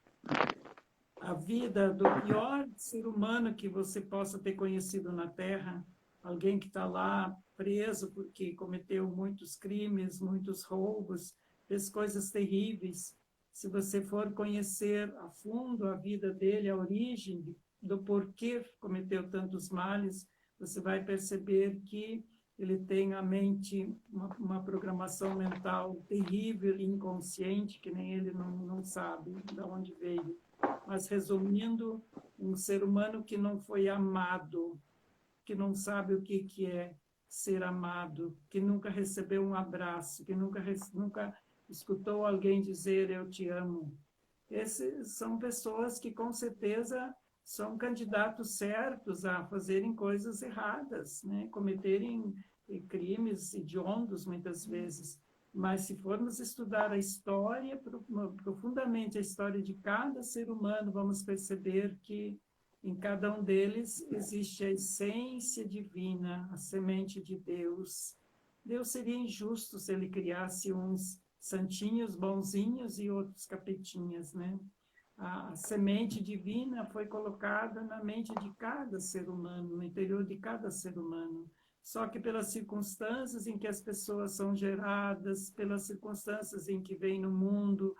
a vida do pior ser humano que você possa ter conhecido na Terra, alguém que está lá preso porque cometeu muitos crimes, muitos roubos, fez coisas terríveis. Se você for conhecer a fundo a vida dele, a origem do porquê cometeu tantos males, você vai perceber que ele tem a mente, uma programação mental terrível e inconsciente, que nem ele não sabe de onde veio. Mas, resumindo, um ser humano que não foi amado, que não sabe o que é ser amado, que nunca recebeu um abraço, que nunca escutou alguém dizer eu te amo. Essas são pessoas que, com certeza, são candidatos certos a fazerem coisas erradas, né? Cometerem crimes hediondos, muitas vezes. Mas, se formos estudar a história, profundamente a história de cada ser humano, vamos perceber que em cada um deles existe a essência divina, a semente de Deus. Deus seria injusto se ele criasse uns santinhos, bonzinhos e outros capetinhas, né? A semente divina foi colocada na mente de cada ser humano, no interior de cada ser humano. Só que pelas circunstâncias em que as pessoas são geradas, pelas circunstâncias em que vêm no mundo,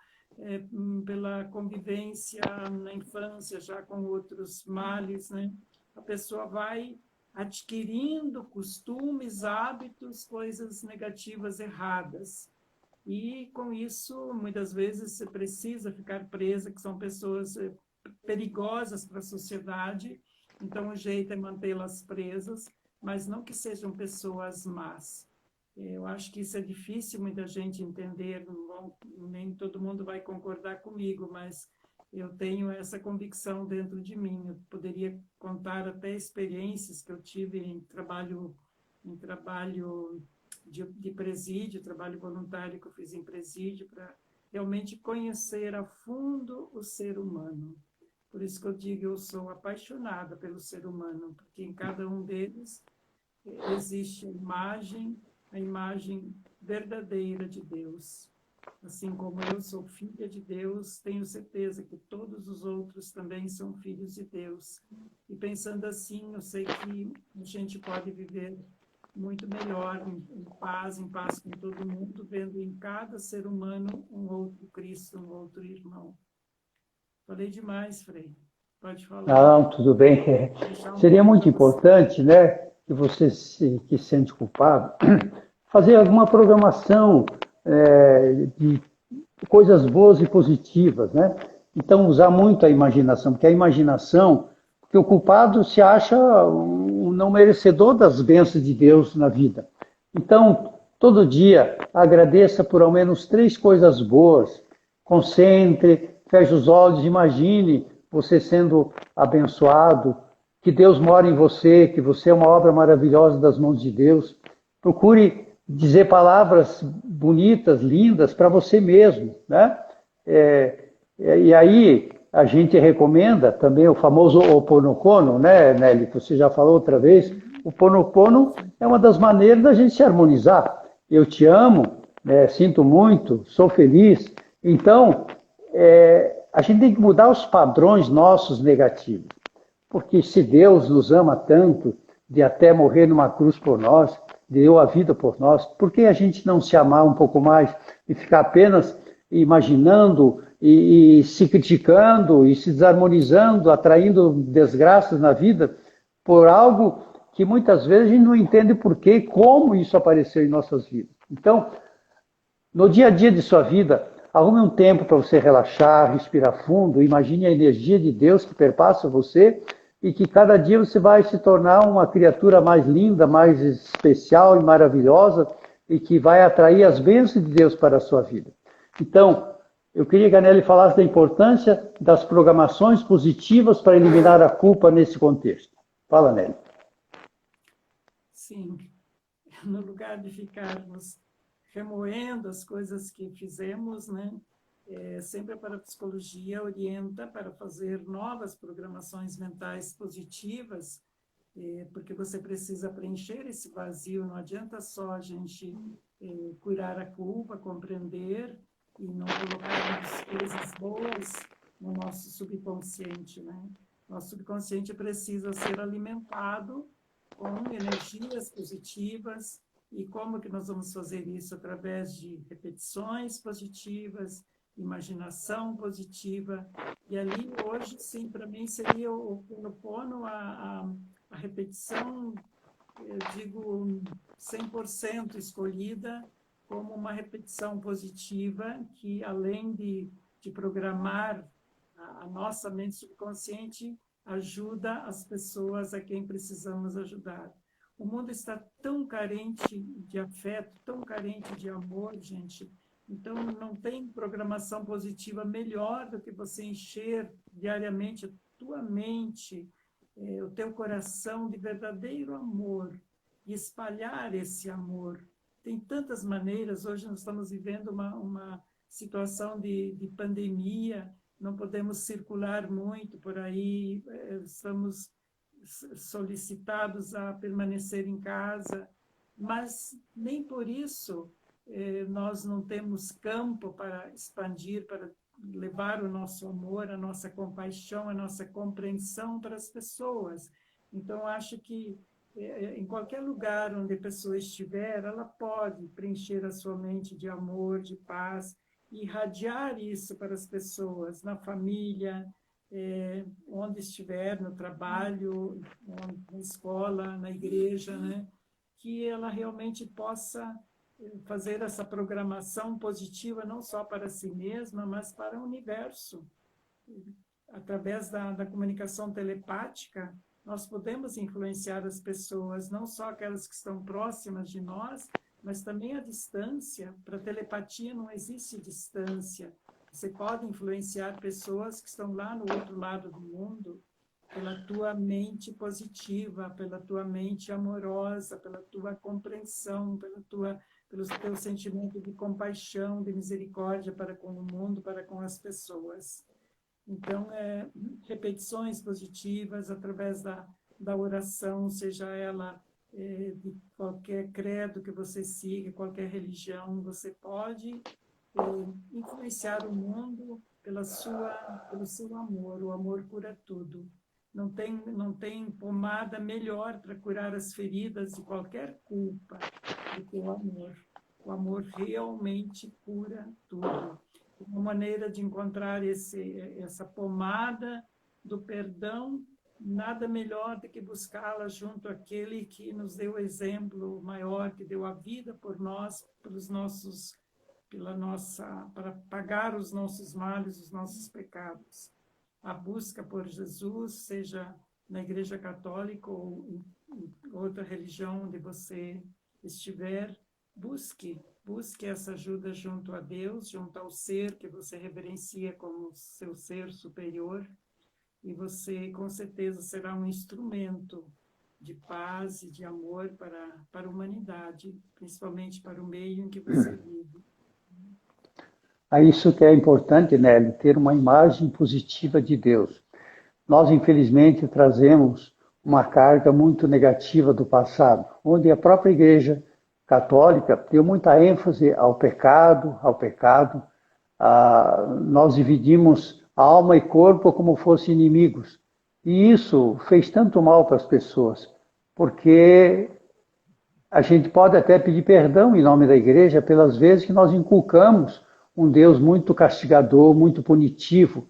pela convivência na infância já com outros males, né? A pessoa vai adquirindo costumes, hábitos, coisas negativas erradas. E, com isso, muitas vezes você precisa ficar presa, que são pessoas perigosas para a sociedade, então o jeito é mantê-las presas, mas não que sejam pessoas más. Eu acho que isso é difícil muita gente entender, nem todo mundo vai concordar comigo, mas eu tenho essa convicção dentro de mim. Eu poderia contar até experiências que eu tive em trabalho de presídio, trabalho voluntário que eu fiz em presídio, para realmente conhecer a fundo o ser humano. Por isso que eu digo, eu sou apaixonada pelo ser humano, porque em cada um deles existe a imagem verdadeira de Deus. Assim como eu sou filha de Deus, tenho certeza que todos os outros também são filhos de Deus. E pensando assim, eu sei que a gente pode viver muito melhor, em paz com todo mundo, vendo em cada ser humano um outro Cristo, um outro irmão. Falei demais, Frei. Pode falar. Não, tudo bem. Seria muito importante, né, que você que se sente culpado, fazer alguma programação de coisas boas e positivas, né? Então, usar muito a imaginação, porque a imaginação, porque o culpado se acha um não merecedor das bênçãos de Deus na vida. Então, todo dia, agradeça por ao menos 3 coisas boas, concentre, feche os olhos, imagine você sendo abençoado, que Deus mora em você, que você é uma obra maravilhosa das mãos de Deus. Procure dizer palavras bonitas, lindas para você mesmo, né? E aí a gente recomenda também o famoso Ho'oponopono, né, Nelly? Você já falou outra vez, O Ponopono é uma das maneiras da gente se harmonizar. Eu te amo, né, sinto muito, sou feliz. Então, a gente tem que mudar os padrões nossos negativos. Porque se Deus nos ama tanto, de até morrer numa cruz por nós, deu a vida por nós, por que a gente não se amar um pouco mais e ficar apenas imaginando e se criticando e se desarmonizando, atraindo desgraças na vida por algo que muitas vezes a gente não entende por quê e como isso apareceu em nossas vidas. Então, no dia a dia de sua vida, arrume um tempo para você relaxar, respirar fundo, imagine a energia de Deus que perpassa você e que cada dia você vai se tornar uma criatura mais linda, mais especial e maravilhosa e que vai atrair as bênçãos de Deus para a sua vida. Então, eu queria que a Nelly falasse da importância das programações positivas para eliminar a culpa nesse contexto. Fala, Nelly. Sim, no lugar de ficarmos remoendo as coisas que fizemos, né? Sempre a parapsicologia orienta para fazer novas programações mentais positivas, porque você precisa preencher esse vazio, não adianta só a gente curar a culpa, compreender e não colocar coisas boas no nosso subconsciente, né? Nosso subconsciente precisa ser alimentado com energias positivas. E como que nós vamos fazer isso? Através de repetições positivas, imaginação positiva. E ali, hoje, sim, para mim, seria o Ho'oponopono, a repetição, eu digo, 100% escolhida como uma repetição positiva que, além de programar a nossa mente subconsciente, ajuda as pessoas a quem precisamos ajudar. O mundo está tão carente de afeto, tão carente de amor, gente. Então, não tem programação positiva melhor do que você encher diariamente a tua mente, o teu coração de verdadeiro amor e espalhar esse amor. Tem tantas maneiras. Hoje nós estamos vivendo uma situação de pandemia, não podemos circular muito por aí, estamos solicitados a permanecer em casa, mas nem por isso nós não temos campo para expandir, para levar o nosso amor, a nossa compaixão, a nossa compreensão para as pessoas. Então, acho que em qualquer lugar onde a pessoa estiver, ela pode preencher a sua mente de amor, de paz, e irradiar isso para as pessoas, na família, onde estiver, no trabalho, na escola, na igreja, né? Que ela realmente possa fazer essa programação positiva não só para si mesma, mas para o universo. Através da comunicação telepática, nós podemos influenciar as pessoas, não só aquelas que estão próximas de nós, mas também à distância. Para a telepatia não existe distância. Você pode influenciar pessoas que estão lá no outro lado do mundo pela tua mente positiva, pela tua mente amorosa, pela tua compreensão, pelo teu sentimento de compaixão, de misericórdia para com o mundo, para com as pessoas. Então, repetições positivas através da oração, seja ela de qualquer credo que você siga, qualquer religião, você pode influenciar o mundo pelo seu amor. O amor cura tudo. Não tem pomada melhor para curar as feridas de qualquer culpa do que o amor. O amor realmente cura tudo. Uma maneira de encontrar essa pomada do perdão, nada melhor do que buscá-la junto àquele que nos deu o exemplo maior, que deu a vida por nós, para pagar os nossos males, os nossos pecados. A busca por Jesus, seja na Igreja Católica ou em outra religião onde você estiver, busque essa ajuda junto a Deus, junto ao ser que você reverencia como seu ser superior, e você, com certeza, será um instrumento de paz e de amor para a humanidade, principalmente para o meio em que você vive. Isso que é importante, Nelly, ter uma imagem positiva de Deus. Nós, infelizmente, trazemos uma carga muito negativa do passado, onde a própria Igreja Católica deu muita ênfase ao pecado, ao pecado. Nós dividimos alma e corpo como fossem inimigos. E isso fez tanto mal para as pessoas, porque a gente pode até pedir perdão em nome da igreja pelas vezes que nós inculcamos um Deus muito castigador, muito punitivo.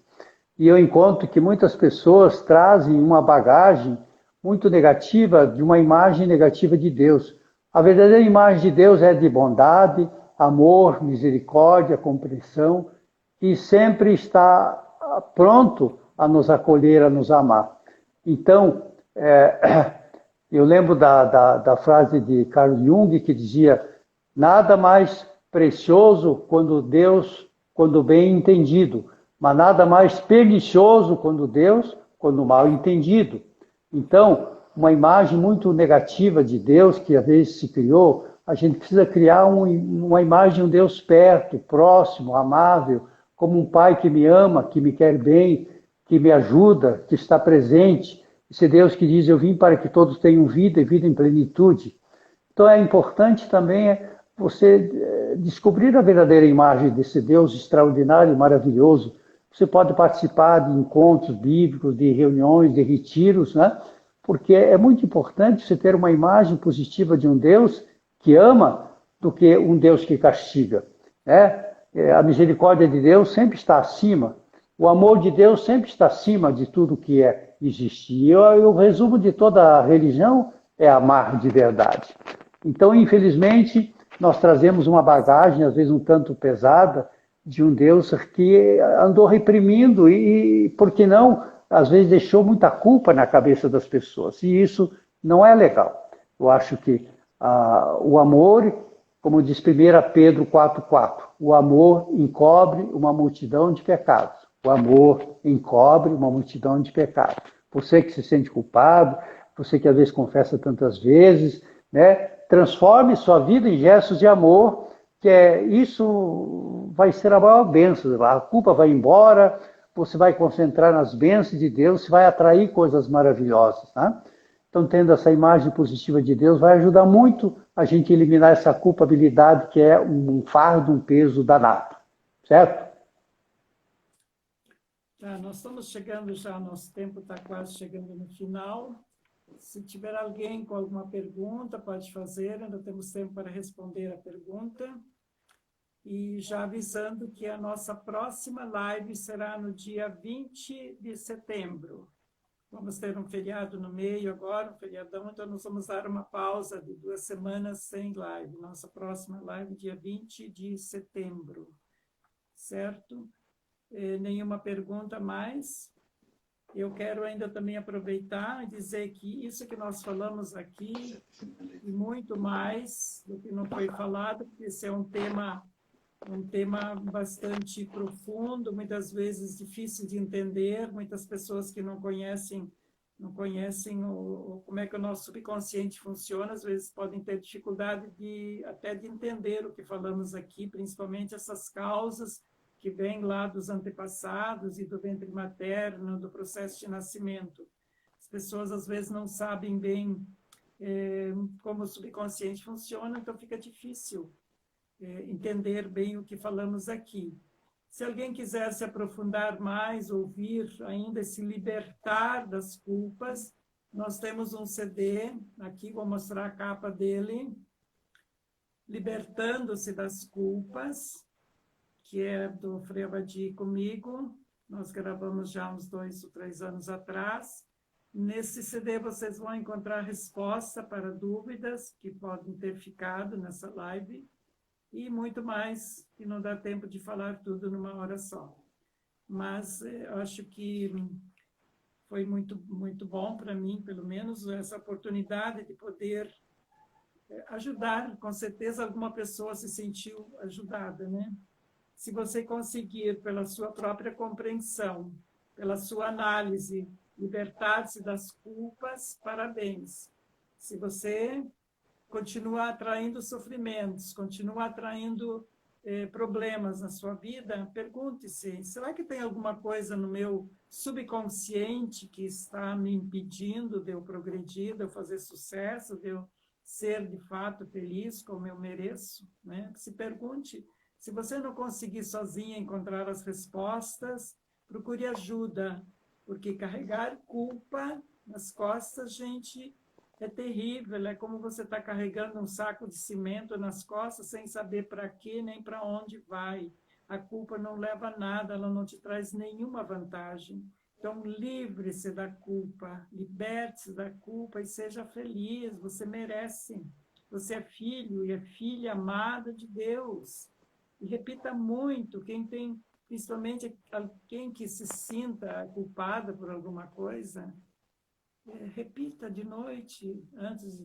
E eu encontro que muitas pessoas trazem uma bagagem muito negativa, de uma imagem negativa de Deus. A verdadeira imagem de Deus é de bondade, amor, misericórdia, compreensão, e sempre está pronto a nos acolher, a nos amar. Então, eu lembro da frase de Carl Jung, que dizia: nada mais precioso quando bem entendido, mas nada mais pernicioso quando mal entendido. Então, uma imagem muito negativa de Deus que às vezes se criou, a gente precisa criar uma imagem de um Deus perto, próximo, amável, como um pai que me ama, que me quer bem, que me ajuda, que está presente. Esse Deus que diz: eu vim para que todos tenham vida e vida em plenitude. Então é importante também você descobrir a verdadeira imagem desse Deus extraordinário e maravilhoso. Você pode participar de encontros bíblicos, de reuniões, de retiros, né? Porque é muito importante você ter uma imagem positiva de um Deus que ama do que um Deus que castiga, né? A misericórdia de Deus sempre está acima, o amor de Deus sempre está acima de tudo que existe. E o resumo de toda a religião é amar de verdade. Então, infelizmente, nós trazemos uma bagagem, às vezes um tanto pesada, de um Deus que andou reprimindo e, por que não, às vezes deixou muita culpa na cabeça das pessoas. E isso não é legal. Eu acho que o amor, como diz 1 Pedro 4,4, o amor encobre uma multidão de pecados. O amor encobre uma multidão de pecados. Você que se sente culpado, você que às vezes confessa tantas vezes, né? Transforme sua vida em gestos de amor, isso vai ser a maior bênção. A culpa vai embora, você vai concentrar nas bênçãos de Deus, você vai atrair coisas maravilhosas, né? Então, tendo essa imagem positiva de Deus, vai ajudar muito a gente a eliminar essa culpabilidade que é um fardo, um peso danado, certo? Tá, nós estamos chegando já, nosso tempo está quase chegando no final. Se tiver alguém com alguma pergunta, pode fazer, ainda temos tempo para responder a pergunta. E já avisando que a nossa próxima live será no dia 20 de setembro. Vamos ter um feriado no meio agora, um feriadão, então nós vamos dar uma pausa de 2 semanas sem live. Nossa próxima live, dia 20 de setembro. Certo? Nenhuma pergunta mais. Eu quero ainda também aproveitar e dizer que isso que nós falamos aqui, e muito mais do que não foi falado, porque esse é um tema bastante profundo, muitas vezes difícil de entender, muitas pessoas que não conhecem como é que o nosso subconsciente funciona, às vezes podem ter dificuldade até de entender o que falamos aqui, principalmente essas causas que vêm lá dos antepassados e do ventre materno, do processo de nascimento. As pessoas às vezes não sabem bem como o subconsciente funciona, então fica difícil entender bem o que falamos aqui. Se alguém quiser se aprofundar mais, ouvir ainda, se libertar das culpas, nós temos um CD, aqui vou mostrar a capa dele, Libertando-se das Culpas, que é do Frei Abadir comigo, nós gravamos já uns 2 ou 3 anos atrás. Nesse CD vocês vão encontrar resposta para dúvidas que podem ter ficado nessa live, e muito mais, que não dá tempo de falar tudo numa hora só. Mas eu acho que foi muito, muito bom para mim, pelo menos, essa oportunidade de poder ajudar. Com certeza alguma pessoa se sentiu ajudada, né? Se você conseguir, pela sua própria compreensão, pela sua análise, libertar-se das culpas, parabéns. Se você continua atraindo sofrimentos, continua atraindo problemas na sua vida, pergunte-se, será que tem alguma coisa no meu subconsciente que está me impedindo de eu progredir, de eu fazer sucesso, de eu ser de fato feliz como eu mereço? Né? Se pergunte. Se você não conseguir sozinha encontrar as respostas, procure ajuda, porque carregar culpa nas costas, gente, é terrível. É como você está carregando um saco de cimento nas costas sem saber para quê nem para onde vai. A culpa não leva a nada, ela não te traz nenhuma vantagem. Então, livre-se da culpa, liberte-se da culpa e seja feliz. Você merece. Você é filho e é filha amada de Deus. E repita muito, principalmente quem que se sinta culpada por alguma coisa, repita de noite, antes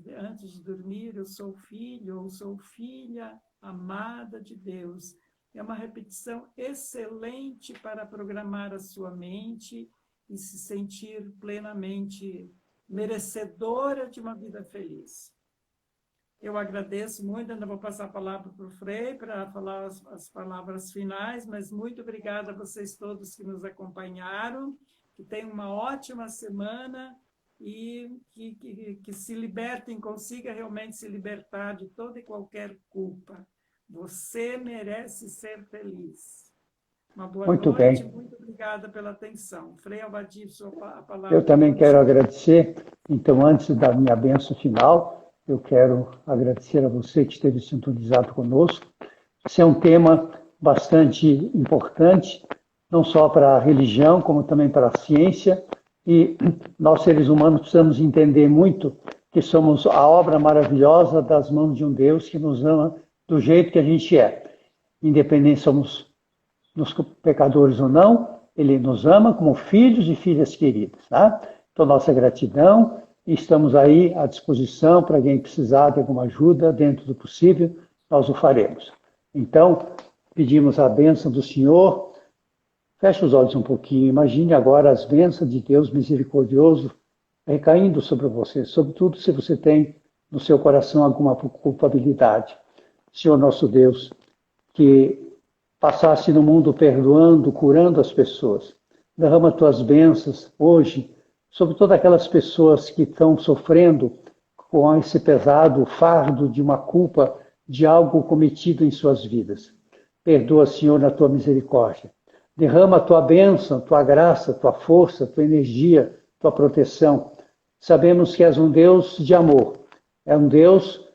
de dormir, eu sou filho ou sou filha amada de Deus. É uma repetição excelente para programar a sua mente e se sentir plenamente merecedora de uma vida feliz. Eu agradeço muito, ainda vou passar a palavra para o Frei para falar as palavras finais, mas muito obrigada a vocês todos que nos acompanharam, que tenham uma ótima semana e que se libertem, consiga realmente se libertar de toda e qualquer culpa. Você merece ser feliz. Uma boa Muito noite, bem. muito obrigada pela atenção. Frei Alvadir, a palavra. Eu também quero agradecer. Então, antes da minha bênção final, eu quero agradecer a você que esteve sintonizado conosco. Esse é um tema bastante importante, não só para a religião, como também para a ciência. E nós, seres humanos, precisamos entender muito que somos a obra maravilhosa das mãos de um Deus que nos ama do jeito que a gente é. Independente somos pecadores ou não, Ele nos ama como filhos e filhas queridas. Tá? Então, nossa gratidão, e estamos aí à disposição para quem precisar de alguma ajuda, dentro do possível, nós o faremos. Então, pedimos a bênção do Senhor. Feche os olhos um pouquinho, imagine agora as bênçãos de Deus misericordioso recaindo sobre você, sobretudo se você tem no seu coração alguma culpabilidade. Senhor nosso Deus, que passasse no mundo perdoando, curando as pessoas. Derrama tuas bênçãos hoje sobre todas aquelas pessoas que estão sofrendo com esse pesado fardo de uma culpa de algo cometido em suas vidas. Perdoa, Senhor, na tua misericórdia. Derrama a tua bênção, tua graça, tua força, tua energia, tua proteção. Sabemos que és um Deus de amor. É um Deus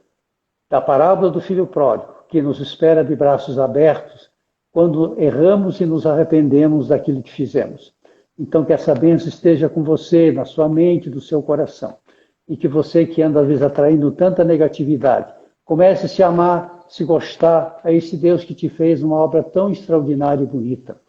da parábola do filho pródigo, que nos espera de braços abertos quando erramos e nos arrependemos daquilo que fizemos. Então, que essa bênção esteja com você, na sua mente, no seu coração. E que você que anda, às vezes, atraindo tanta negatividade, comece a se amar, se gostar a esse Deus que te fez uma obra tão extraordinária e bonita.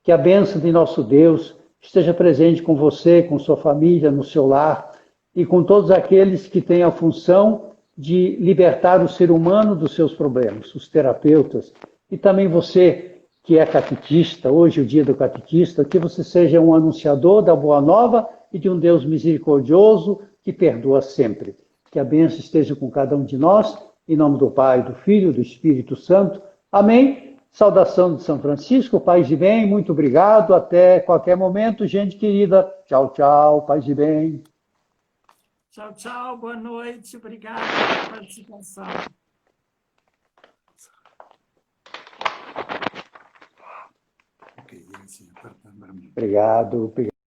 Que a bênção de nosso Deus esteja presente com você, com sua família, no seu lar, e com todos aqueles que têm a função de libertar o ser humano dos seus problemas, os terapeutas, e também você que é catequista, hoje é o dia do catequista, que você seja um anunciador da boa nova e de um Deus misericordioso que perdoa sempre. Que a bênção esteja com cada um de nós, em nome do Pai, do Filho e do Espírito Santo. Amém. Saudação de São Francisco, paz e bem, muito obrigado, até qualquer momento, gente querida. Tchau, tchau, paz e bem. Tchau, tchau, boa noite, obrigada pela participação. Obrigado.